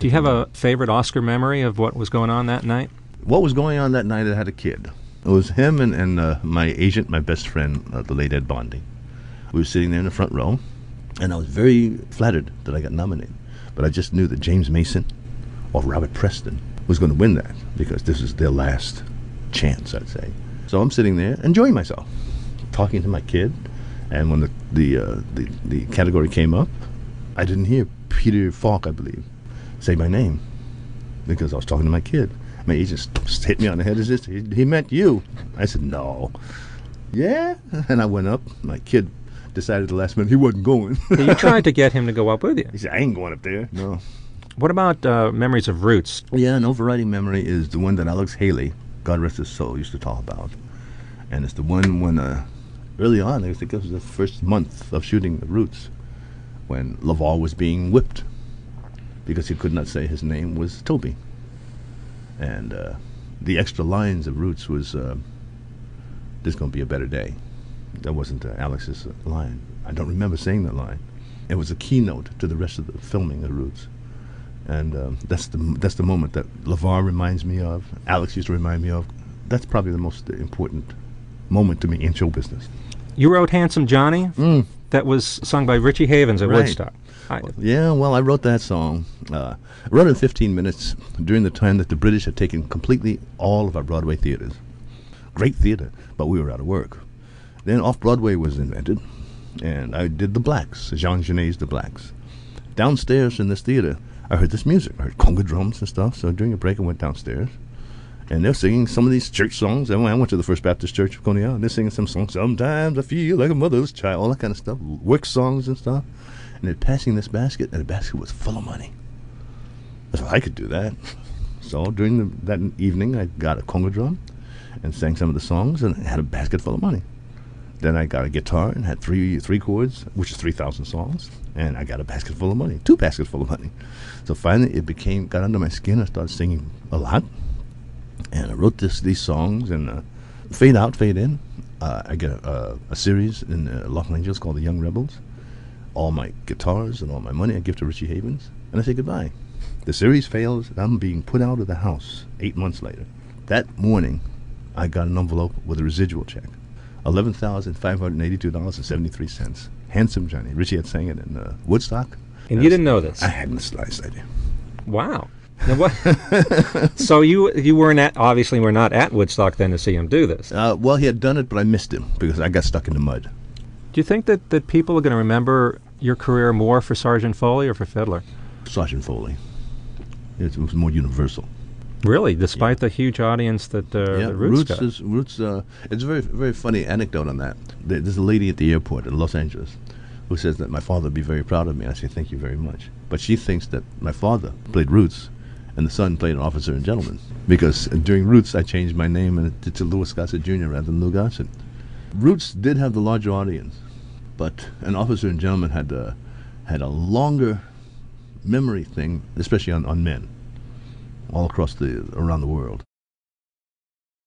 Do you have a favorite Oscar memory of what was going on that night? What was going on that night? I had a kid. It was him and my agent, my best friend, the late Ed Bondy. We were sitting there in the front row, and I was very flattered that I got nominated. But I just knew that James Mason or Robert Preston was going to win that because this is their last chance, I'd say. So I'm sitting there enjoying myself, talking to my kid, and when the category came up, I didn't hear Peter Falk, I believe, say my name because I was talking to my kid. My agent hit me on the head. He meant you. I said, no. Yeah? And I went up. My kid decided at the last minute he wasn't going. You tried to get him to go up with you. He said, I ain't going up there. No. What about memories of Roots? Yeah, an overriding memory is the one that Alex Haley, God rest his soul, used to talk about. And it's the one when, early on, I think it was the first month of shooting the Roots, when LeVar was being whipped because he could not say his name was Toby. And the extra lines of Roots was, there's going to be a better day. That wasn't Alex's line. I don't remember saying that line. It was a keynote to the rest of the filming of Roots. And that's the moment that LeVar reminds me of, Alex used to remind me of. That's probably the most important moment to me in show business. You wrote Handsome Johnny? That was sung by Richie Havens at Woodstock. Yeah, well, I wrote that song. I wrote it in 15 minutes during the time that the British had taken completely all of our Broadway theaters. Great theater, but we were out of work. Then Off-Broadway was invented, and I did the Blacks, Jean Genet's The Blacks. Downstairs in this theater, I heard this music. I heard conga drums and stuff, so during a break I went downstairs. And they're singing some of these church songs. I went to the First Baptist Church of Coney Island, and they're singing some songs. Sometimes I feel like a mother's child, all that kind of stuff, work songs and stuff. And they're passing this basket, and the basket was full of money. I thought I could do that. So during that evening, I got a conga drum and sang some of the songs and had a basket full of money. Then I got a guitar and had three chords, which is 3,000 songs, and I got a basket full of money, 2 baskets full of money. So finally, it got under my skin. I started singing a lot, and I wrote these songs, and Fade Out, Fade In. I get a series in Los Angeles called The Young Rebels. All my guitars and all my money I give to Richie Havens, and I say goodbye. The series fails, and I'm being put out of the house 8 months later. That morning, I got an envelope with a residual check. $11,582.73. Handsome Johnny. Richie had sang it in Woodstock. And you didn't know this? I hadn't the slightest idea. Wow. Now what? So you weren't obviously were not at Woodstock then to see him do this. Well, he had done it, but I missed him because I got stuck in the mud. Do you think that people are going to remember your career more for Sergeant Foley or for Fiddler? Sergeant Foley. It was more universal. Really, despite the huge audience that Roots got. Roots. It's a very, very funny anecdote on that. There's a lady at the airport in Los Angeles who says that my father would be very proud of me. I say, thank you very much. But she thinks that my father played Roots and the son played an officer and gentleman. Because during Roots, I changed my name to Lou Gossett Jr. rather than Lou Gossett. Roots did have the larger audience, but an officer and gentleman had a longer memory thing, especially on men, all across around the world.